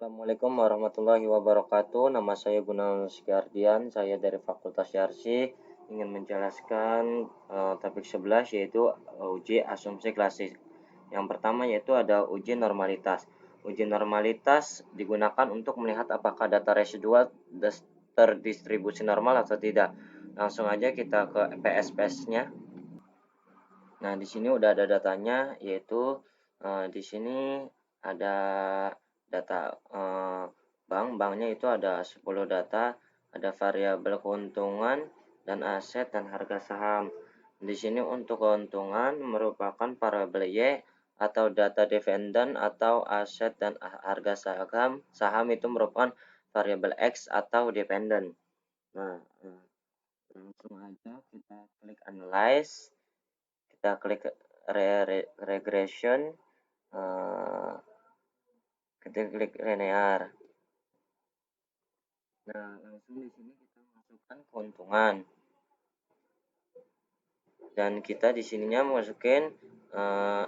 Assalamualaikum warahmatullahi wabarakatuh. Nama saya Gunawan Sugiardian. Saya dari Fakultas Yarsi ingin menjelaskan topik 11 yaitu uji asumsi klasik. Yang pertama yaitu ada uji normalitas. Uji normalitas digunakan untuk melihat apakah data residual terdistribusi normal atau tidak. Langsung aja kita ke PSPS-nya. Nah, di sini udah ada datanya yaitu di sini ada data banknya itu ada 10 data, ada variabel keuntungan dan aset dan harga saham. Di sini untuk keuntungan merupakan variabel Y atau data dividen atau aset dan harga saham. Saham itu merupakan variabel X atau dependen. Nah, langsung aja kita klik analyze, kita klik regression, kita klik linear. Nah, langsung di sini kita masukkan keuntungan. Dan kita di sininya masukin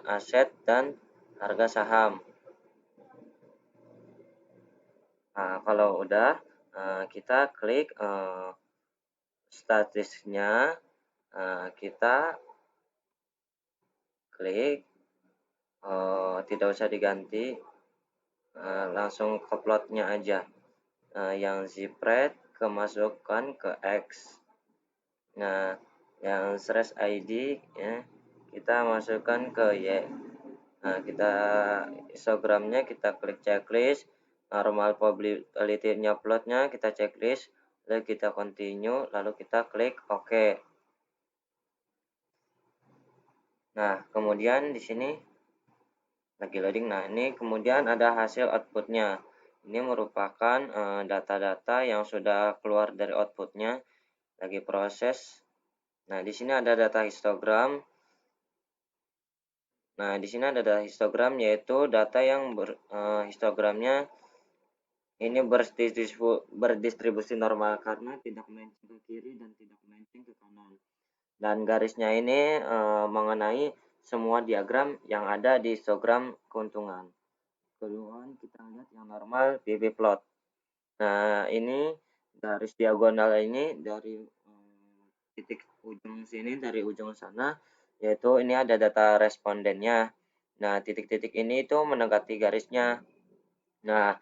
aset dan harga saham. Nah, kalau udah kita klik statistiknya, kita klik tidak usah diganti, langsung ke plotnya aja. Yang spread kemasukkan ke X. Nah, yang stress ID ya, kita masukkan ke Y. Nah, kita histogramnya kita klik checklist, normal probability-nya plotnya kita checklist, lalu kita continue, lalu kita klik OK. Nah, kemudian di sini lagi loading. Nah, ini kemudian ada hasil outputnya. Ini merupakan data-data yang sudah keluar dari outputnya, lagi proses. Nah, di sini ada data histogram. Nah, di sini ada data histogram yaitu data yang histogramnya ini berdistribusi normal karena tidak melenceng ke kiri dan tidak melenceng ke kanan. Dan garisnya ini mengenai semua diagram yang ada di histogram keuntungan. Kemudian kita lihat yang normal BB plot. Nah, ini garis diagonal ini dari titik ujung sini dari ujung sana, yaitu ini ada data respondennya. Nah, titik-titik ini itu mendekati garisnya. Nah,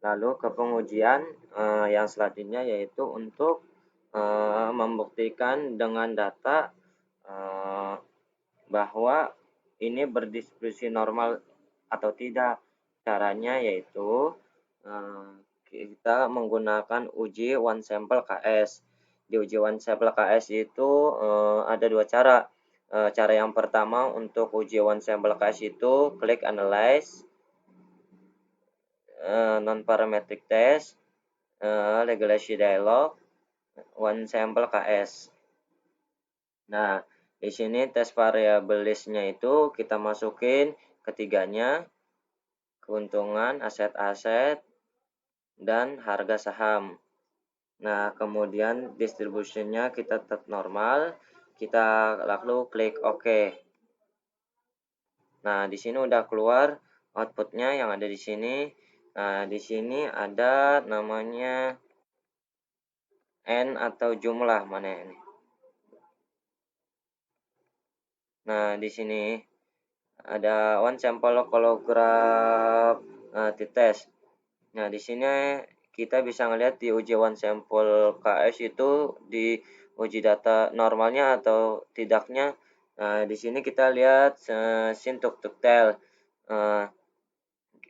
lalu ke pengujian yang selanjutnya yaitu untuk membuktikan dengan data bahwa ini berdistribusi normal atau tidak. Caranya yaitu kita menggunakan uji one sample KS. Di uji one sample KS itu ada dua cara. Cara yang pertama untuk uji one sample KS itu klik analyze, non-parametric test, regulation dialog, one sample KS. Nah, di sini tes variabel list-nya itu kita masukin ketiganya, keuntungan, aset-aset, dan harga saham. Nah, kemudian distributionnya kita tetap normal, kita lalu klik OK. Nah, di sini udah keluar outputnya yang ada di sini. Nah, di sini ada namanya N atau jumlah mana ini. Nah, di sini ada one sample holograph t-test. Nah, di sini kita bisa ngelihat di uji one sample KS itu di uji data normalnya atau tidaknya. Nah, di sini kita lihat sin tuk-tuk-tel.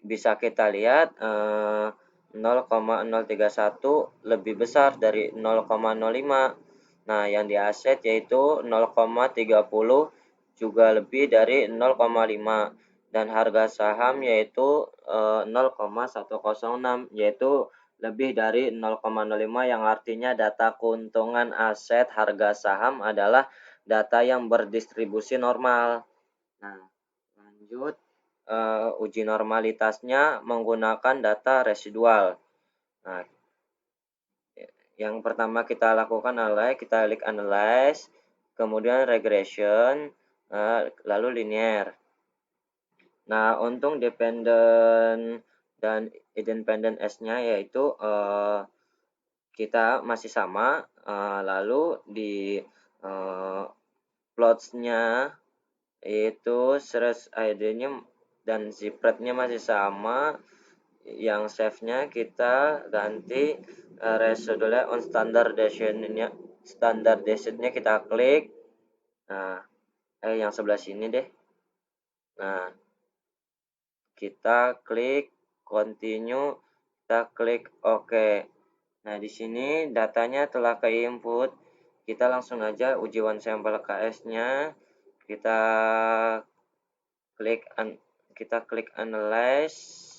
Bisa kita lihat 0,031 lebih besar dari 0,05. Nah, yang di aset yaitu 0,30 juga lebih dari 0,5 dan harga saham yaitu 0,106 yaitu lebih dari 0,05 yang artinya data keuntungan aset harga saham adalah data yang berdistribusi normal. Nah, lanjut uji normalitasnya menggunakan data residual. Nah, yang pertama kita lakukan adalah kita klik analyze, kemudian regression, lalu linear. Nah, untuk dependen dan independent S-nya yaitu kita masih sama, lalu di plots-nya itu series ID-nya dan zipred-nya masih sama. Yang save-nya kita ganti residualnya on standardization-nya kita klik. Nah, yang sebelah sini deh. Nah, kita klik continue, kita klik OK. Nah, di sini datanya telah ke input. Kita langsung aja uji one sample KS-nya. Kita klik analyze.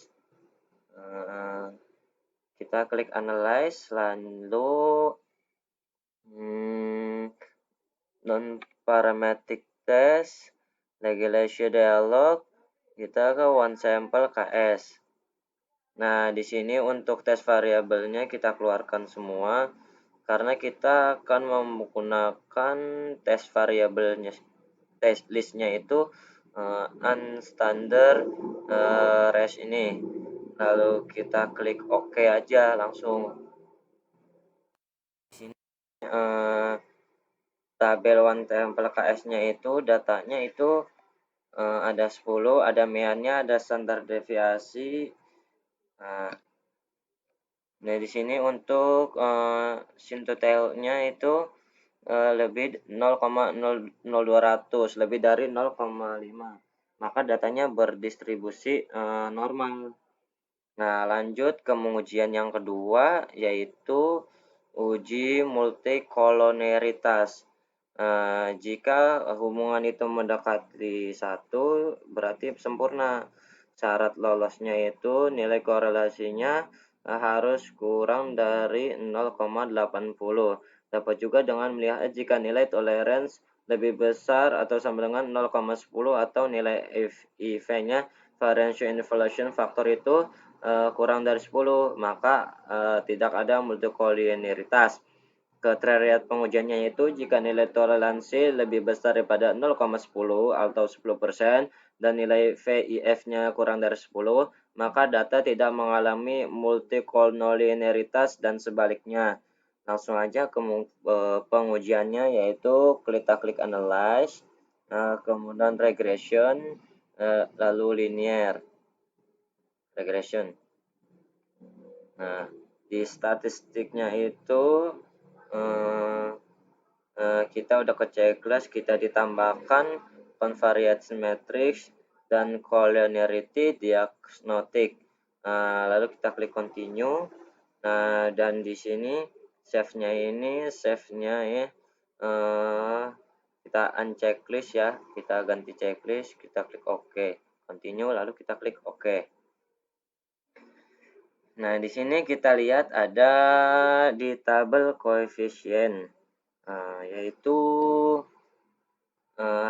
Kita klik analyze, lalu non parametric test, regulation dialog, kita ke one sample KS. Nah, di sini untuk tes variabelnya kita keluarkan semua karena kita akan menggunakan tes variabelnya, tes listnya itu unstandard res ini. Lalu kita klik OK aja langsung. Di sini tabel one sample KS-nya itu datanya itu ada 10, ada meannya, ada standar deviasi. Nah, di sini untuk sintotel-nya itu lebih 0,0200, lebih dari 0,5. Maka datanya berdistribusi normal. Nah, lanjut ke pengujian yang kedua, yaitu uji multikoloneritas. Jika hubungan itu mendekati 1, berarti sempurna. Syarat lolosnya itu nilai korelasinya harus kurang dari 0,80. Dapat juga dengan melihat jika nilai tolerance lebih besar atau sama dengan 0,10 atau nilai IV-nya variance inversion factor itu kurang dari 10, maka tidak ada multikoliniaritas. Kriteria pengujiannya itu jika nilai toleransi lebih besar daripada 0,10 atau 10% dan nilai VIF-nya kurang dari 10, maka data tidak mengalami multikoliniaritas dan sebaliknya. Langsung aja ke pengujiannya, yaitu kita klik analyze, kemudian regression, lalu linear regression. Nah, di statistiknya itu kita udah ke checklist, kita ditambahkan convariance matrix dan collinearity diagnostic. Lalu kita klik continue. Nah, dan di sini save-nya ya kita unchecklist ya, kita ganti checklist, kita klik OK, continue, lalu kita klik OK. Nah, di sini kita lihat ada di tabel koefisien, yaitu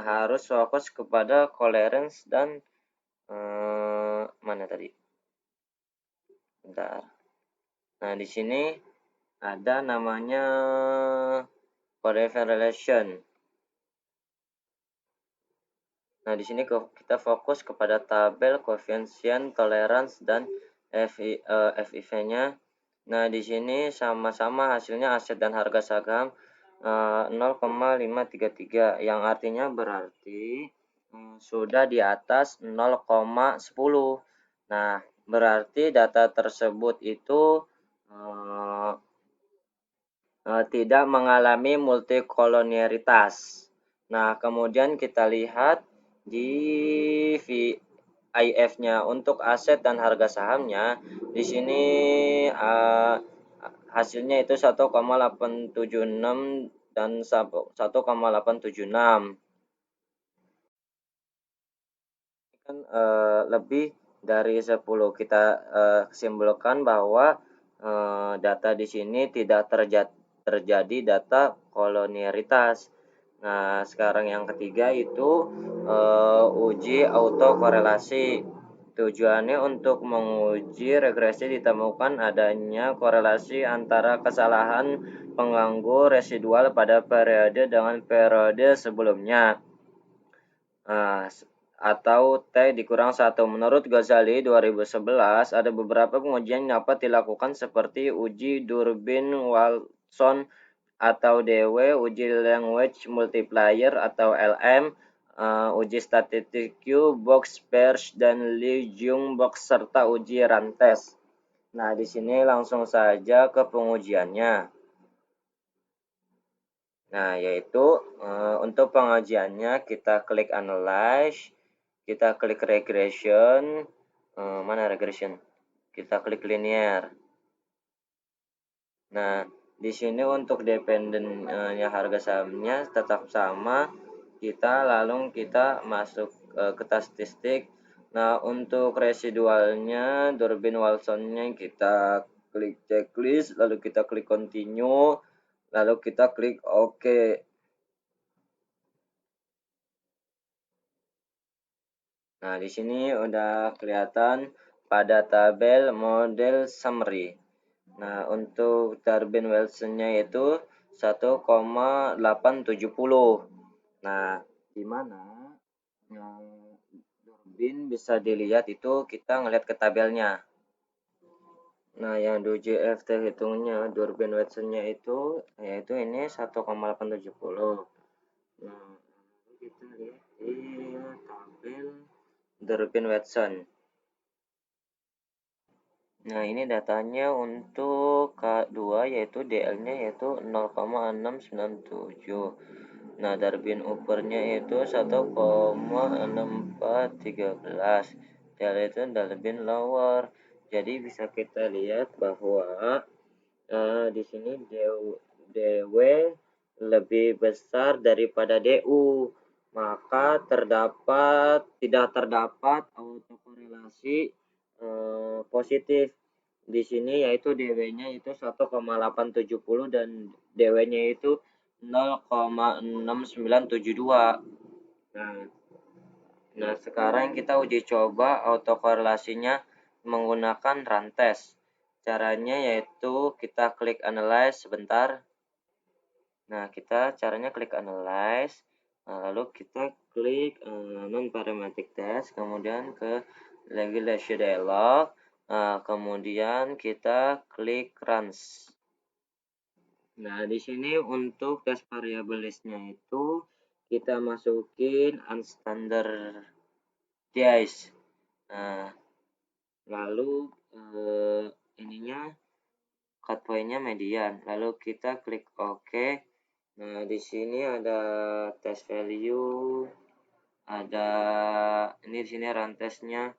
harus fokus kepada coherence dan mana tadi? Bentar. Nah, di sini ada namanya coefficient relation. Nah, di sini kita fokus kepada tabel koefisien tolerance dan FIV-nya. Nah, di sini sama-sama hasilnya aset dan harga saham 0,533, yang artinya berarti sudah di atas 0,10. Nah, berarti data tersebut itu tidak mengalami multikolonialitas. Nah, kemudian kita lihat di VIF-nya untuk aset dan harga sahamnya, di sini hasilnya itu 1,876 dan 1,876. Kan lebih dari 10. Kita simpulkan bahwa data di sini tidak terjadi data kolonialitas. Nah, sekarang yang ketiga itu uji autokorelasi. Tujuannya untuk menguji regresi ditemukan adanya korelasi antara kesalahan pengganggu residual pada periode dengan periode sebelumnya. atau T dikurang 1. Menurut Ghazali 2011, ada beberapa pengujian yang dapat dilakukan seperti uji Durbin-Watson atau DW, uji Language Multiplier atau LM, uji statistik Q, box pairs, dan Lejeune box, serta uji Rantes. Nah, di sini langsung saja ke pengujiannya. Nah, yaitu untuk pengajiannya kita klik analyze, kita klik regression, mana regression? Kita klik linear. Nah, di sini untuk dependennya harga sahamnya tetap sama. Kita lalu kita masuk ke statistik. Nah, untuk residualnya, Durbin-Watsonnya kita klik checklist, lalu kita klik continue, lalu kita klik OK. Nah, di sini udah kelihatan pada tabel model summary. Nah, untuk Durbin-Watsonnya itu 1,870. Nah, di mana Durbin bisa dilihat itu kita ngelihat ke tabelnya. Nah, yang DJFT hitungnya Durbin-Watsonnya itu yaitu ini 1,870. Nah, kita lihat di tabel Durbin-Watson. Nah, ini datanya untuk K2 yaitu DL-nya yaitu 0,697. Nah, Durbin uppernya itu 1,6413. DL itu Durbin lower. Jadi bisa kita lihat bahwa di sini DW lebih besar daripada DU. Maka tidak terdapat autokorelasi positif di sini, yaitu DW-nya itu 1,870 dan DW-nya itu 0,6972. Nah, sekarang kita uji coba autokorelasinya menggunakan Rantes. Caranya yaitu kita klik analyze sebentar. Nah, caranya klik analyze, lalu kita klik non-parametric test, kemudian ke regulation dialog, kemudian kita klik runs. Nah, di sini untuk tes variable list-nya itu kita masukin unstandardized. Nah, lalu ininya cut point-nya median. Lalu kita klik OK. Nah, di sini ada test value, ada ini di sini run testnya,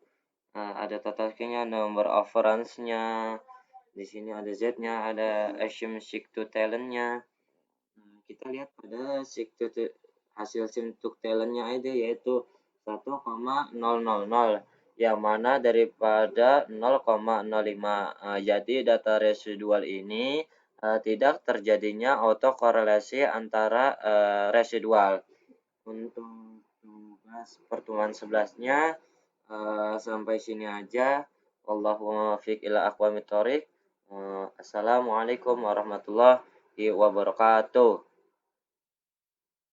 ada total nya, number of runs-nya, di sini ada Z-nya, ada assume seek to talent-nya. Nah, kita lihat pada hasil seek to talent-nya aja yaitu 1,000, yang mana daripada 0,05. Jadi data residual ini tidak terjadinya autokorelasi antara residual. Untuk tugas pertemuan 11-nya sampai sini aja. Wallahumma muwaffiq ila aqwamit thoriq. Assalamualaikum warahmatullahi wabarakatuh.